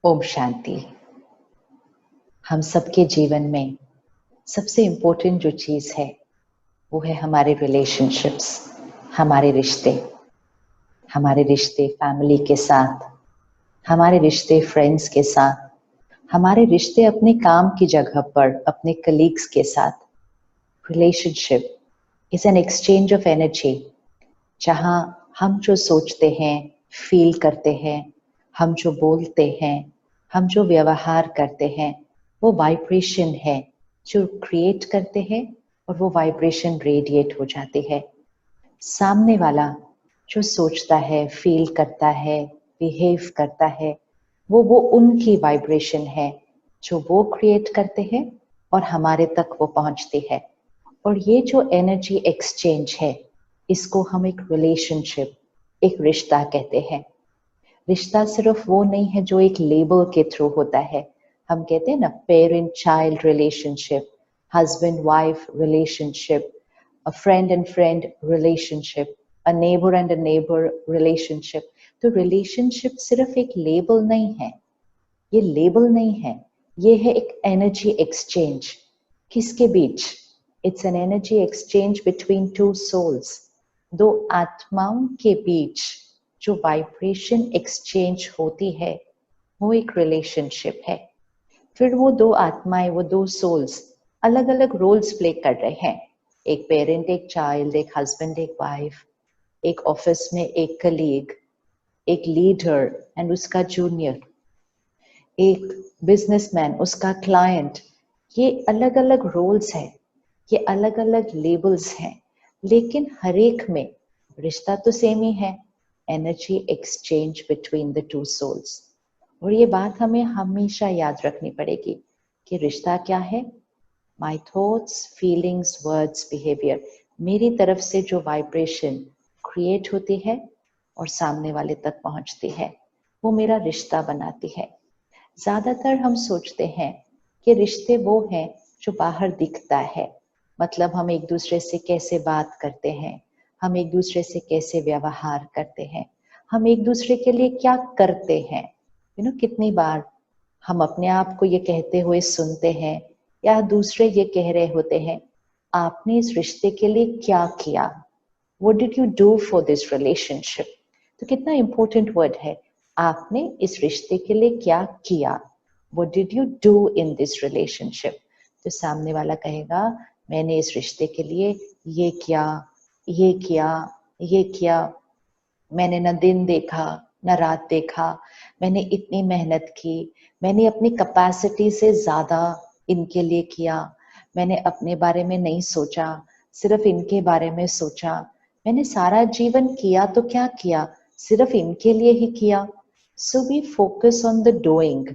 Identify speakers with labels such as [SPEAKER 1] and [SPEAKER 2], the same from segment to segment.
[SPEAKER 1] ओम शांति। हम सबके जीवन में सबसे इम्पोर्टेंट जो चीज़ है वो है हमारे रिलेशनशिप्स, हमारे रिश्ते। हमारे रिश्ते फैमिली के साथ, हमारे रिश्ते फ्रेंड्स के साथ, हमारे रिश्ते अपने काम की जगह पर अपने कलीग्स के साथ। Relationship is an exchange of energy, जहाँ हम जो सोचते हैं, फील करते हैं, हम जो बोलते हैं, हम जो व्यवहार करते हैं, वो वाइब्रेशन है जो क्रिएट करते हैं और वो वाइब्रेशन रेडिएट हो जाती है। सामने वाला जो सोचता है, फील करता है, बिहेव करता है, वो उनकी वाइब्रेशन है जो वो क्रिएट करते हैं और हमारे तक वो पहुंचती है। और ये जो एनर्जी एक्सचेंज है, इसको हम एक रिलेशनशिप, एक रिश्ता कहते हैं। रिश्ता सिर्फ वो नहीं है जो एक लेबल के थ्रू होता है। हम कहते हैं ना, parent child relationship, husband wife relationship, a friend and friend relationship, a neighbour and a neighbour relationship. तो रिलेशनशिप सिर्फ एक लेबल नहीं है, ये लेबल नहीं है, ये है एक एनर्जी एक्सचेंज। किसके बीच? It's an energy exchange between two souls, दो आत्माओं के बीच जो वाइब्रेशन एक्सचेंज होती है, वो एक रिलेशनशिप है। फिर वो दो आत्माएं, वो दो सोल्स अलग अलग रोल्स प्ले कर रहे हैं। एक पेरेंट, एक चाइल्ड, एक हस्बैंड, एक वाइफ, एक ऑफिस में एक कलीग, एक लीडर एंड उसका जूनियर, एक बिजनेसमैन, उसका क्लाइंट। ये अलग अलग रोल्स हैं, ये अलग अलग लेबल्स हैं, लेकिन हर एक में रिश्ता तो सेम ही है, energy exchange between the two souls. और ये बात हमें हमेशा याद रखनी पड़ेगी कि रिश्ता क्या है? My thoughts, feelings, words, behaviour. मेरी तरफ से जो वाइब्रेशन क्रिएट होती है और सामने वाले तक पहुंचती है, वो मेरा रिश्ता बनाती है। ज्यादातर हम सोचते हैं कि रिश्ते वो हैं जो बाहर दिखता है, मतलब हम एक दूसरे से कैसे बात करते हैं, हम एक दूसरे से कैसे व्यवहार करते हैं, हम एक दूसरे के लिए क्या करते हैं। कितनी बार हम अपने आप को ये कहते हुए सुनते हैं या दूसरे ये कह रहे होते हैं, आपने इस रिश्ते के लिए क्या किया, What did you do for this relationship? तो कितना इंपॉर्टेंट वर्ड है, आपने इस रिश्ते के लिए क्या किया। What did you do in this relationship? तो सामने वाला कहेगा, मैंने इस रिश्ते के लिए ये किया, ये किया, ये किया। मैंने न दिन देखा न रात देखा, मैंने इतनी मेहनत की, मैंने अपनी कैपेसिटी से ज्यादा इनके लिए किया, मैंने अपने बारे में नहीं सोचा, सिर्फ इनके बारे में सोचा। मैंने सारा जीवन किया तो क्या किया, सिर्फ इनके लिए ही किया। So we focus on the doing,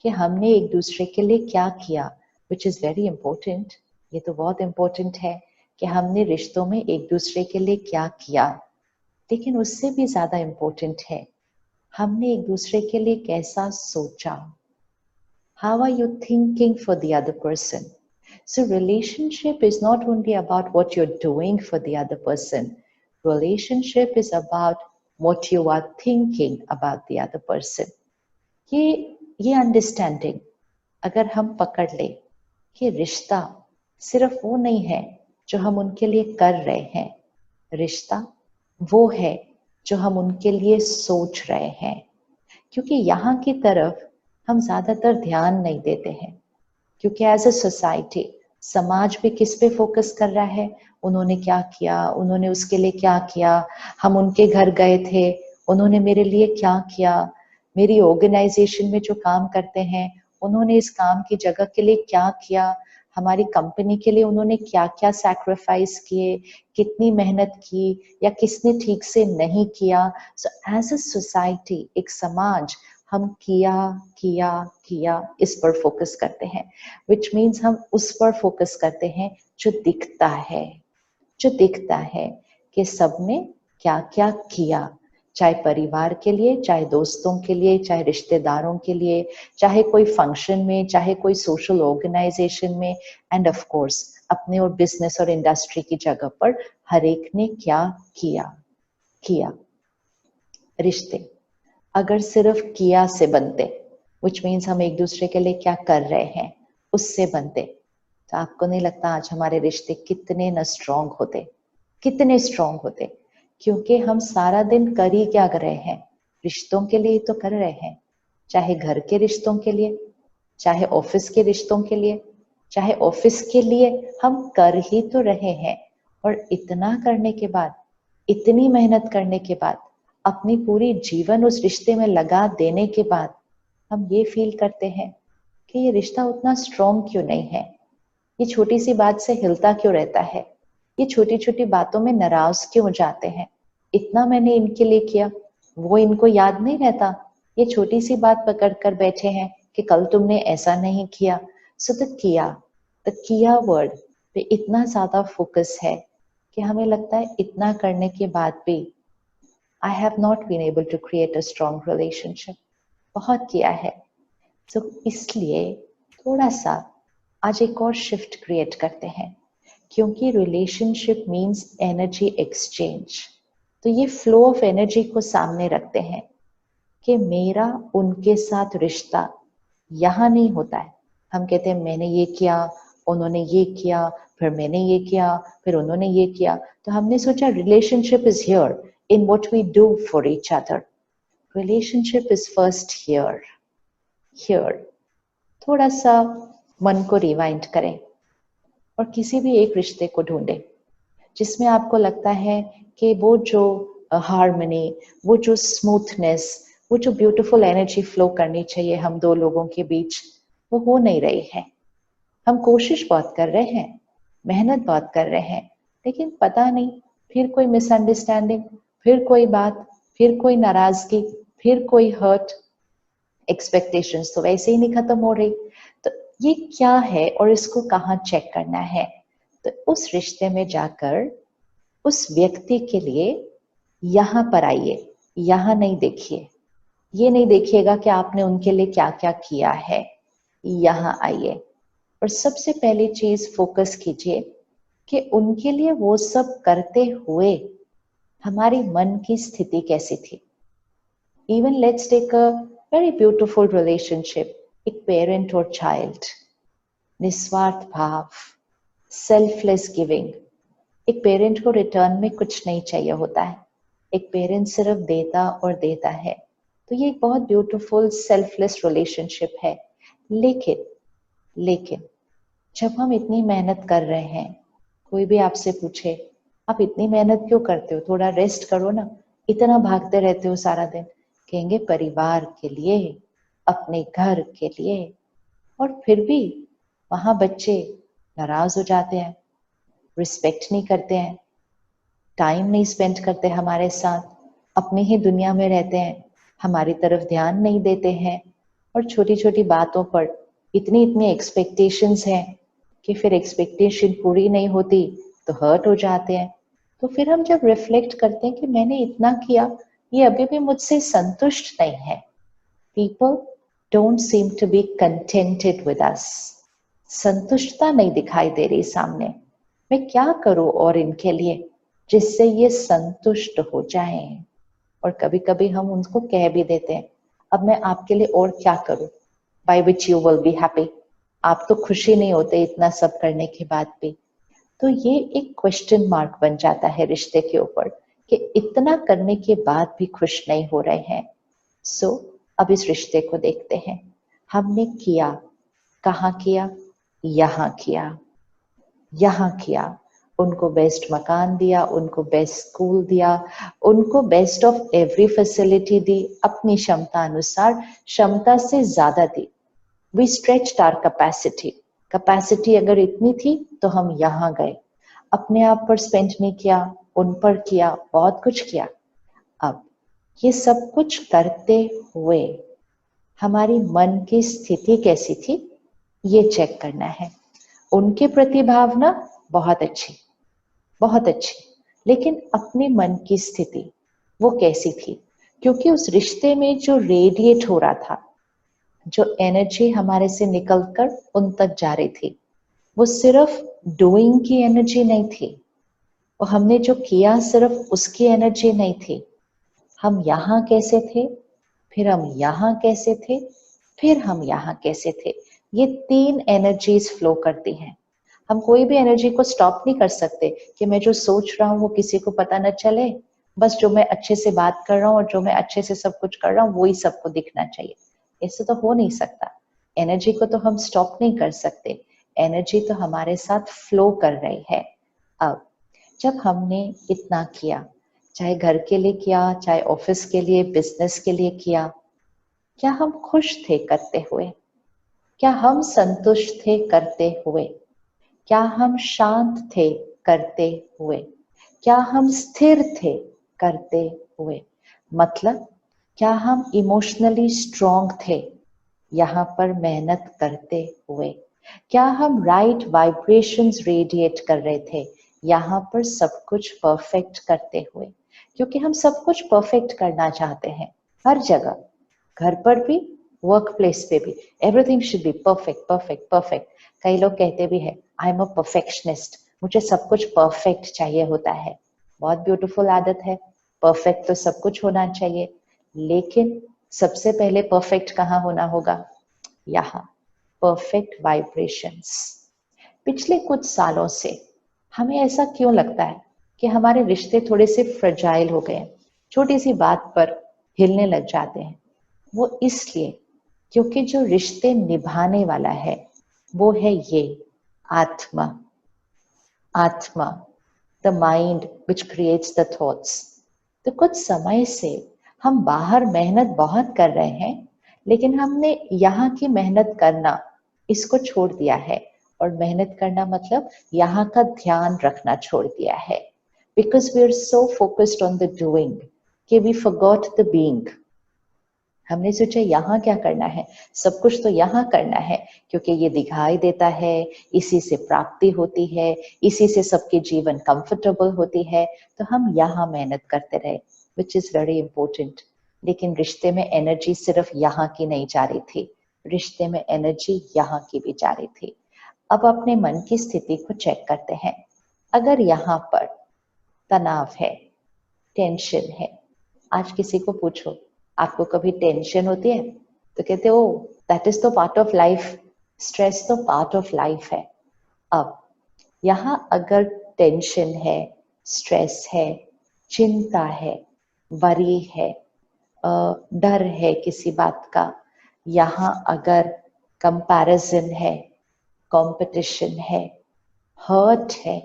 [SPEAKER 1] कि हमने एक दूसरे के लिए क्या किया, विच इज वेरी इंपॉर्टेंट। ये तो बहुत इंपॉर्टेंट है कि हमने रिश्तों में एक दूसरे के लिए क्या किया, लेकिन उससे भी ज्यादा इंपॉर्टेंट है हमने एक दूसरे के लिए कैसा सोचा। How are you thinking for the other person? So relationship is not only about what you're doing for the other person. Relationship is about what you are thinking about the other person. ये understanding अगर हम पकड़ ले कि रिश्ता सिर्फ वो नहीं है जो हम उनके लिए कर रहे हैं, रिश्ता वो है जो हम उनके लिए सोच रहे हैं। क्योंकि यहाँ की तरफ हम ज्यादातर ध्यान नहीं देते हैं, क्योंकि एज अ सोसाइटी, समाज भी किस पे फोकस कर रहा है, उन्होंने क्या किया, उन्होंने उसके लिए क्या किया, हम उनके घर गए थे, उन्होंने मेरे लिए क्या किया, मेरी ऑर्गेनाइजेशन में जो काम करते हैं उन्होंने इस काम की जगह के लिए क्या किया, हमारी कंपनी के लिए उन्होंने क्या क्या सैक्रिफाइस किए, कितनी मेहनत की, या किसने ठीक से नहीं किया। सो एज अ सोसाइटी, एक समाज, हम किया किया किया इस पर फोकस करते हैं, विच मीन्स हम उस पर फोकस करते हैं जो दिखता है, जो दिखता है कि सबने क्या क्या किया, चाहे परिवार के लिए, चाहे दोस्तों के लिए, चाहे रिश्तेदारों के लिए, चाहे कोई फंक्शन में, चाहे कोई सोशल ऑर्गेनाइजेशन में, एंड ऑफ कोर्स अपने और बिजनेस और इंडस्ट्री की जगह पर हर एक ने क्या किया। रिश्ते अगर सिर्फ किया से बनते विच मीन्स हम एक दूसरे के लिए क्या कर रहे हैं उससे बनते। तो आपको नहीं लगता आज हमारे रिश्ते कितने न स्ट्रांग होते, कितने स्ट्रांग होते? क्योंकि हम सारा दिन कर ही क्या कर रहे हैं? रिश्तों के लिए तो कर रहे हैं, चाहे घर के रिश्तों के लिए, चाहे ऑफिस के रिश्तों के लिए, चाहे ऑफिस के लिए हम कर ही तो रहे हैं। और इतना करने के बाद, इतनी मेहनत करने के बाद, अपनी पूरी जीवन उस रिश्ते में लगा देने के बाद हम ये फील करते हैं कि ये रिश्ता उतना स्ट्रांग क्यों नहीं है, ये छोटी सी बात से हिलता क्यों रहता है, ये छोटी छोटी बातों में नाराज क्यों हो जाते हैं, इतना मैंने इनके लिए किया, वो इनको याद नहीं रहता, ये छोटी सी बात पकड़ कर बैठे हैं कि कल तुमने ऐसा नहीं किया। सो द किया वर्ड पे इतना ज्यादा फोकस है कि हमें लगता है इतना करने के बाद भी I have not been able to create a strong relationship. बहुत किया है। तो इसलिए थोड़ा सा आज एक और शिफ्ट क्रिएट करते हैं, क्योंकि रिलेशनशिप मीन्स एनर्जी एक्सचेंज। तो ये फ्लो ऑफ एनर्जी को सामने रखते हैं कि मेरा उनके साथ रिश्ता यहाँ नहीं होता है। हम कहते हैं मैंने ये किया, उन्होंने ये किया, फिर मैंने ये किया, फिर उन्होंने ये किया। तो हमने सोचा relationship is here in what we do for each other. Relationship is first here. थोड़ा सा मन को रिवाइंड करें और किसी भी एक रिश्ते को ढूंढें जिसमें आपको लगता है कि वो जो हार्मनी, वो जो स्मूथनेस, वो जो ब्यूटीफुल एनर्जी फ्लो करनी चाहिए हम दो लोगों के बीच, वो हो नहीं रही है। हम कोशिश बहुत कर रहे हैं, मेहनत बहुत कर रहे हैं, लेकिन पता नहीं फिर कोई मिसअंडरस्टैंडिंग, फिर कोई बात, फिर कोई नाराजगी, फिर कोई हर्ट, एक्सपेक्टेशंस तो वैसे ही नहीं खत्म हो रही। तो ये क्या है और इसको कहाँ चेक करना है? तो उस रिश्ते में जाकर उस व्यक्ति के लिए यहाँ पर आइए, यहाँ नहीं देखिए। ये नहीं देखिएगा कि आपने उनके लिए क्या क्या किया है। यहाँ आइए और सबसे पहली चीज फोकस कीजिए कि उनके लिए वो सब करते हुए हमारी मन की स्थिति कैसी थी। Even let's take a very beautiful relationship, एक पेरेंट और चाइल्ड, निस्वार्थ भाव, सेल्फलेस गिविंग। एक पेरेंट को रिटर्न में कुछ नहीं चाहिए होता है, एक पेरेंट सिर्फ देता और देता है। तो ये एक बहुत ब्यूटीफुल सेल्फलेस रिलेशनशिप है। लेकिन जब हम इतनी मेहनत कर रहे हैं, कोई भी आपसे पूछे आप इतनी मेहनत क्यों करते हो, थोड़ा रेस्ट करो ना, इतना भागते रहते हो सारा दिन, कहेंगे परिवार के लिए, अपने घर के लिए। और फिर भी वहां बच्चे नाराज हो जाते हैं, रिस्पेक्ट नहीं करते हैं, टाइम नहीं स्पेंड करते हमारे साथ, अपनी ही दुनिया में रहते हैं, हमारी तरफ ध्यान नहीं देते हैं। और छोटी छोटी बातों पर इतनी इतनी एक्सपेक्टेशंस हैं कि फिर एक्सपेक्टेशन पूरी नहीं होती तो हर्ट हो जाते हैं। तो फिर हम जब रिफ्लेक्ट करते हैं कि मैंने इतना किया, ये अभी भी मुझसे संतुष्ट नहीं है। People don't seem to be contented with us. संतुष्टता नहीं दिखाई दे रही सामने। मैं क्या करूं और इनके लिए जिससे ये संतुष्ट हो जाएं। और कभी कभी हम उनको कह भी देते हैं, अब मैं आपके लिए और क्या करूं by which you will be happy. आप तो खुशी नहीं होते इतना सब करने के बाद भी। तो ये एक क्वेश्चन मार्क बन जाता है रिश्ते के ऊपर कि इतना करने के बाद भी खुश नहीं हो रहे हैं। सो अब इस रिश्ते को देखते हैं, हमने किया, कहाँ किया? यहाँ किया। उनको बेस्ट मकान दिया, उनको बेस्ट स्कूल दिया, उनको बेस्ट ऑफ एवरी फैसिलिटी दी, अपनी क्षमता अनुसार, क्षमता से ज्यादा दी। वी स्ट्रेच्ड आवर कैपेसिटी अगर इतनी थी तो हम यहाँ गए। अपने आप पर स्पेंड नहीं किया, उन पर किया, बहुत कुछ किया। अब ये सब कुछ करते हुए हमारी मन की स्थिति कैसी थी ये चेक करना है। उनके प्रति भावना बहुत अच्छी, बहुत अच्छी, लेकिन अपने मन की स्थिति वो कैसी थी? क्योंकि उस रिश्ते में जो रेडिएट हो रहा था, जो एनर्जी हमारे से निकलकर उन तक जा रही थी, वो सिर्फ डूइंग की एनर्जी नहीं थी, और हमने जो किया सिर्फ उसकी एनर्जी नहीं थी। हम यहाँ कैसे थे, फिर हम यहाँ कैसे थे, फिर हम यहाँ कैसे थे। ये 3 एनर्जीज फ्लो करती हैं। हम कोई भी एनर्जी को स्टॉप नहीं कर सकते कि मैं जो सोच रहा हूँ वो किसी को पता न चले, बस जो मैं अच्छे से बात कर रहा हूँ और जो मैं अच्छे से सब कुछ कर रहा हूँ वही सबको दिखना चाहिए। ऐसे तो हो नहीं सकता। एनर्जी को तो हम स्टॉप नहीं कर सकते, एनर्जी तो हमारे साथ फ्लो कर रही है। अब जब हमने इतना किया, चाहे घर के लिए किया, चाहे ऑफिस के लिए, बिजनेस के लिए किया, क्या हम खुश थे करते हुए? क्या हम संतुष्ट थे करते हुए? क्या हम शांत थे करते हुए? क्या हम स्थिर थे करते हुए? मतलब क्या हम इमोशनली स्ट्रॉन्ग थे यहाँ पर मेहनत करते हुए? क्या हम राइट वाइब्रेशंस रेडिएट कर रहे थे यहाँ पर सब कुछ परफेक्ट करते हुए? क्योंकि हम सब कुछ परफेक्ट करना चाहते हैं हर जगह, घर पर भी, वर्क प्लेस पे भी, everything should be perfect perfect perfect. कई लोग कहते भी है आई एम अ परफेक्शनिस्ट, मुझे सब कुछ परफेक्ट चाहिए होता है। बहुत ब्यूटीफुल आदत है, परफेक्ट तो सब कुछ होना चाहिए, लेकिन सबसे पहले परफेक्ट कहाँ होना होगा? यहाँ, परफेक्ट वाइब्रेशंस। पिछले कुछ सालों से हमें ऐसा क्यों लगता है कि हमारे रिश्ते थोड़े से फ्रजाइल हो गए, छोटी सी बात पर हिलने लग जाते हैं? वो इसलिए क्योंकि जो रिश्ते निभाने वाला है वो है ये आत्मा। आत्मा, the mind which creates the thoughts. तो कुछ समय से हम बाहर मेहनत बहुत कर रहे हैं, लेकिन हमने यहाँ की मेहनत करना इसको छोड़ दिया है। और मेहनत करना मतलब यहाँ का ध्यान रखना छोड़ दिया है। Because we are so focused on the doing कि वी फॉरगॉट द बीइंग। हमने सोचा यहाँ क्या करना है, सब कुछ तो यहाँ करना है क्योंकि ये दिखाई देता है, इसी से प्राप्ति होती है, इसी से सबके जीवन कंफर्टेबल होती है, तो हम यहाँ मेहनत करते रहे, विच इज वेरी इंपॉर्टेंट। लेकिन रिश्ते में एनर्जी सिर्फ यहाँ की नहीं जा रही थी, रिश्ते में एनर्जी यहाँ की भी जा रही थी। अब अपने मन की स्थिति को चेक करते हैं। अगर यहाँ पर तनाव है, टेंशन है, आज किसी को पूछो आपको कभी टेंशन होती है, तो कहते हो दैट इज तो पार्ट ऑफ लाइफ, स्ट्रेस तो पार्ट ऑफ लाइफ है। अब यहाँ अगर टेंशन है, स्ट्रेस है, चिंता है, वरी है, डर है किसी बात का, यहाँ अगर कंपैरिजन है, कंपटीशन है, हर्ट है,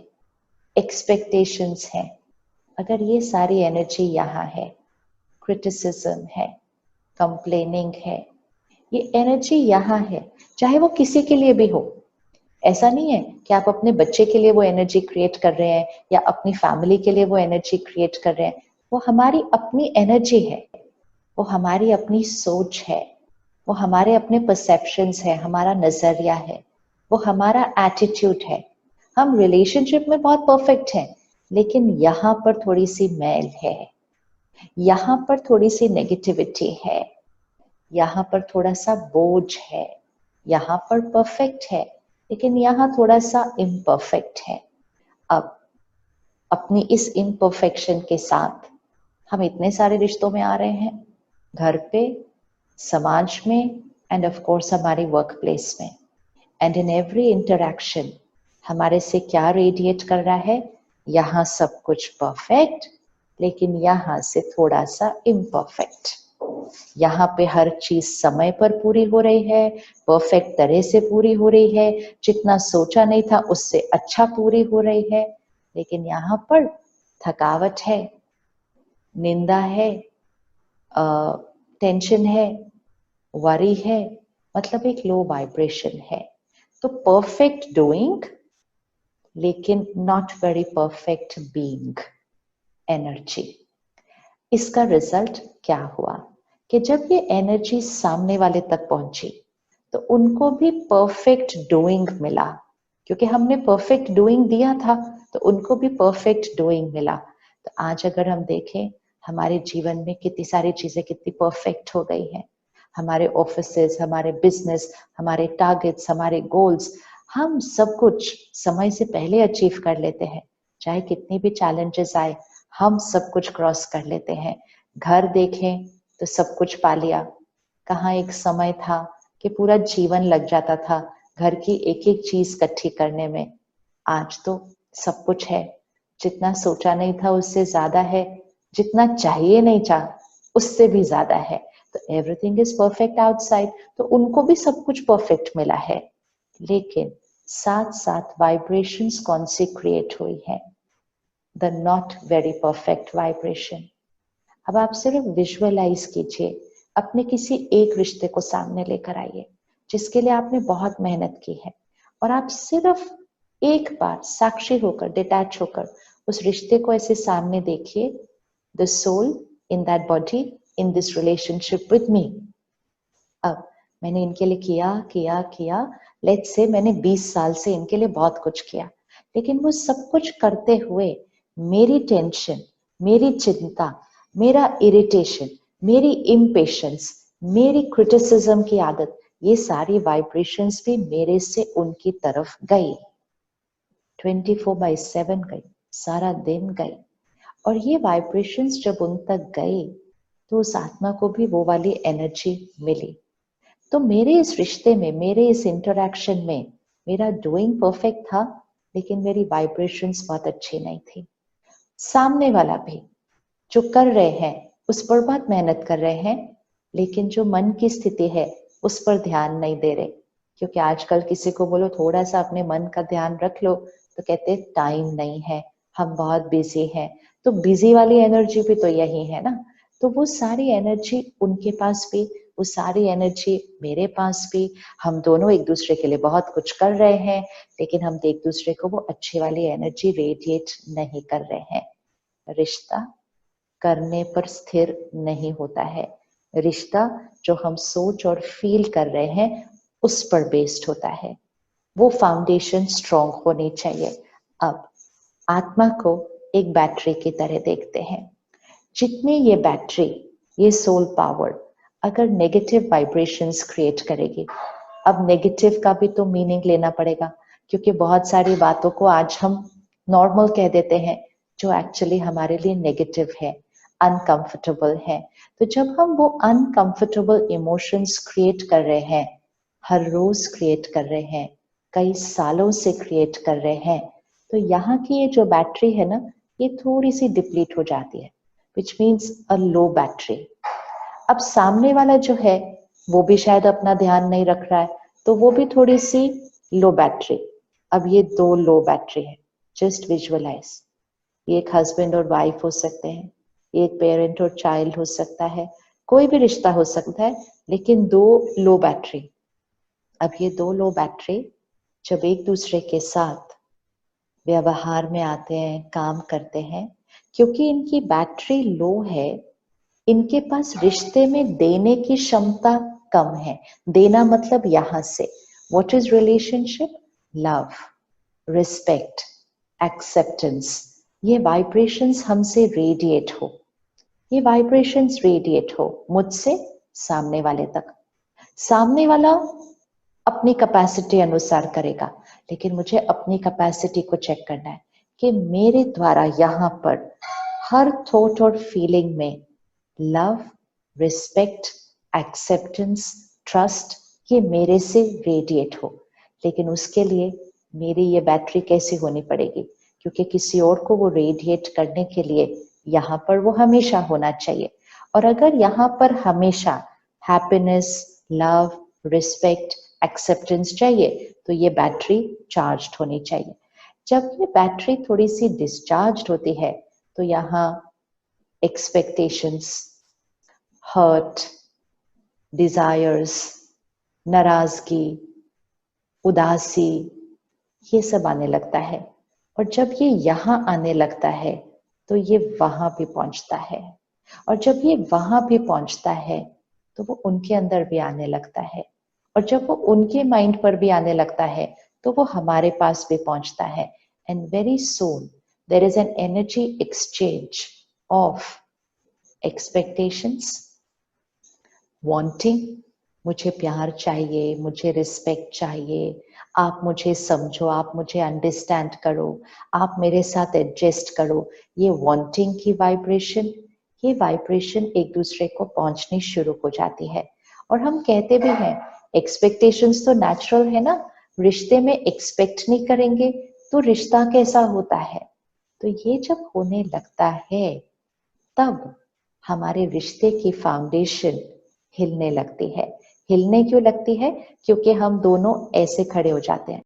[SPEAKER 1] एक्सपेक्टेशंस है, अगर ये सारी एनर्जी यहाँ है, क्रिटिसिज्म है, कंप्लेनिंग है, ये एनर्जी यहाँ है, चाहे वो किसी के लिए भी हो। ऐसा नहीं है कि आप अपने बच्चे के लिए वो एनर्जी क्रिएट कर रहे हैं या अपनी फैमिली के लिए वो एनर्जी क्रिएट कर रहे हैं। वो हमारी अपनी एनर्जी है, वो हमारी अपनी सोच है, वो हमारे अपने परसेप्शंस है, हमारा नजरिया है, वो हमारा एटीट्यूड है। हम रिलेशनशिप में बहुत परफेक्ट हैं, लेकिन यहाँ पर थोड़ी सी मैल है, यहाँ पर थोड़ी सी नेगेटिविटी है, यहाँ पर थोड़ा सा बोझ है, यहाँ पर परफेक्ट है लेकिन यहाँ थोड़ा सा इम्परफेक्ट है। अब अपनी इस इम्परफेक्शन के साथ हम इतने सारे रिश्तों में आ रहे हैं, घर पे, समाज में, एंड ऑफ कोर्स हमारी वर्क प्लेस में। एंड इन एवरी इंटरैक्शन हमारे से क्या रेडिएट कर रहा है? यहाँ सब कुछ परफेक्ट, लेकिन यहाँ से थोड़ा सा इम्परफेक्ट। यहाँ पे हर चीज समय पर पूरी हो रही है, परफेक्ट तरह से पूरी हो रही है, जितना सोचा नहीं था उससे अच्छा पूरी हो रही है, लेकिन यहाँ पर थकावट है, निंदा है, टेंशन है, वरी है, मतलब एक लो वाइब्रेशन है। तो परफेक्ट डूइंग लेकिन not very perfect being energy. इसका रिजल्ट क्या हुआ कि जब ये एनर्जी सामने वाले तक पहुंची तो उनको भी परफेक्ट डूइंग मिला, क्योंकि हमने परफेक्ट डूइंग दिया था तो उनको भी परफेक्ट डूइंग मिला। तो आज अगर हम देखें हमारे जीवन में कितनी सारी चीजें कितनी परफेक्ट हो गई हैं, हमारे ऑफिसेस, हमारे बिजनेस, हमारे टारगेट्स, हमारे गोल्स, हम सब कुछ समय से पहले अचीव कर लेते हैं। चाहे कितनी भी चैलेंजेस आए हम सब कुछ क्रॉस कर लेते हैं। घर देखें तो सब कुछ पा लिया। कहाँ एक समय था कि पूरा जीवन लग जाता था घर की एक एक चीज इकट्ठी करने में। आज तो सब कुछ है, जितना सोचा नहीं था उससे ज्यादा है, जितना चाहिए नहीं था उससे भी ज्यादा है। तो एवरीथिंग इज परफेक्ट आउटसाइड, तो उनको भी सब कुछ परफेक्ट मिला है, लेकिन साथ साथ वाइब्रेशंस कौन सी क्रिएट हुई है? The not very perfect vibration. अब आप सिर्फ विजुअलाइज कीजिए, अपने किसी एक रिश्ते को सामने लेकर आइए जिसके लिए आपने बहुत मेहनत की है, और आप सिर्फ एक बार साक्षी होकर, डिटैच होकर उस रिश्ते को ऐसे सामने देखिए। The soul in that body, in this relationship with me. अब मैंने इनके लिए किया किया किया, लेट्स से मैंने 20 साल से इनके लिए बहुत कुछ किया, लेकिन वो सब कुछ करते हुए मेरी टेंशन, मेरी चिंता, मेरा इरिटेशन, मेरी इम्पेशंस, मेरी क्रिटिसिज्म की आदत, ये सारी वाइब्रेशंस भी मेरे से उनकी तरफ गई, 24/7 गई, सारा दिन गई। और ये वाइब्रेशंस जब उन तक गई तो उस आत्मा को भी वो वाली एनर्जी मिली। तो मेरे इस रिश्ते में, मेरे इस इंटरैक्शन में मेरा डूइंग परफेक्ट था, लेकिन मेरी वाइब्रेशंस बहुत अच्छी नहीं थी। सामने वाला भी जो कर रहे हैं उस पर बहुत मेहनत कर रहे हैं, लेकिन जो मन की स्थिति है उस पर ध्यान नहीं दे रहे। क्योंकि आजकल किसी को बोलो थोड़ा सा अपने मन का ध्यान रख लो तो कहते टाइम नहीं है, हम बहुत बिजी हैं। तो बिजी वाली एनर्जी भी तो यही है ना। तो वो सारी एनर्जी उनके पास भी, वो सारी एनर्जी मेरे पास भी, हम दोनों एक दूसरे के लिए बहुत कुछ कर रहे हैं, लेकिन हम एक दूसरे को वो अच्छी वाली एनर्जी रेडिएट नहीं कर रहे हैं। रिश्ता करने पर स्थिर नहीं होता है, रिश्ता जो हम सोच और फील कर रहे हैं उस पर बेस्ड होता है। वो फाउंडेशन स्ट्रॉन्ग होनी चाहिए। अब आत्मा को एक बैटरी की तरह देखते हैं। जितनी ये बैटरी, ये सोल पावर अगर नेगेटिव वाइब्रेशंस क्रिएट करेगी, अब नेगेटिव का भी तो मीनिंग लेना पड़ेगा, क्योंकि बहुत सारी बातों को आज हम नॉर्मल कह देते हैं जो एक्चुअली हमारे लिए नेगेटिव है, अनकंफर्टेबल है। तो जब हम वो अनकंफर्टेबल इमोशंस क्रिएट कर रहे हैं, हर रोज क्रिएट कर रहे हैं, कई सालों से क्रिएट कर रहे हैं, तो यहाँ की ये जो बैटरी है ना, ये थोड़ी सी डिप्लीट हो जाती है, which means a low battery. अब सामने वाला जो है वो भी शायद अपना ध्यान नहीं रख रहा है, तो वो भी थोड़ी सी लो बैटरी। अब ये दो लो बैटरी है, जस्ट विजुअलाइज। ये एक हस्बैंड और वाइफ हो सकते हैं, एक पेरेंट और चाइल्ड हो सकता है, कोई भी रिश्ता हो सकता है, लेकिन दो लो बैटरी। अब ये दो लो बैटरी जब एक दूसरे के साथ व्यवहार में आते हैं, काम करते हैं, क्योंकि इनकी बैटरी लो है, इनके पास रिश्ते में देने की क्षमता कम है। देना मतलब यहां से what is relationship? Love, respect, acceptance. ये वाइब्रेशंस हमसे रेडिएट हो, ये वाइब्रेशंस रेडिएट हो मुझसे सामने वाले तक। सामने वाला अपनी कैपेसिटी अनुसार करेगा, लेकिन मुझे अपनी कैपेसिटी को चेक करना है कि मेरे द्वारा यहाँ पर हर थॉट और फीलिंग में लव, रिस्पेक्ट, एक्सेप्टेंस, ट्रस्ट, ये मेरे से रेडिएट हो। लेकिन उसके लिए मेरी ये बैटरी कैसी होनी पड़ेगी? क्योंकि किसी और को वो रेडिएट करने के लिए यहाँ पर वो हमेशा होना चाहिए। और अगर यहाँ पर हमेशा हैप्पीनेस, लव, रिस्पेक्ट, एक्सेप्टेंस चाहिए, तो ये बैटरी चार्ज होनी चाहिए। जब ये बैटरी थोड़ी सी डिस्चार्ज होती है, तो यहाँ एक्सपेक्टेशंस, हर्ट, डिजायर्स, नाराजगी, उदासी, ये सब आने लगता है। और जब ये यहाँ आने लगता है तो ये वहां भी पहुंचता है, और जब ये वहां भी पहुंचता है तो वो उनके अंदर भी आने लगता है, और जब वो उनके माइंड पर भी आने लगता है तो वो हमारे पास भी पहुंचता है। And very soon there is an energy exchange of expectations, wanting, मुझे प्यार चाहिए, मुझे रिस्पेक्ट चाहिए, आप मुझे समझो, आप मुझे अंडरस्टैंड करो, आप मेरे साथ एडजस्ट करो। ये वांटिंग की वाइब्रेशन, ये वाइब्रेशन एक दूसरे को पहुंचनी शुरू हो जाती है। और हम कहते भी हैं एक्सपेक्टेशंस तो नेचुरल है ना, रिश्ते में एक्सपेक्ट नहीं करेंगे तो रिश्ता कैसा होता है। तो ये जब होने लगता है तब हमारे रिश्ते की फाउंडेशन हिलने लगती है। हिलने क्यों लगती है? क्योंकि हम दोनों ऐसे खड़े हो जाते हैं,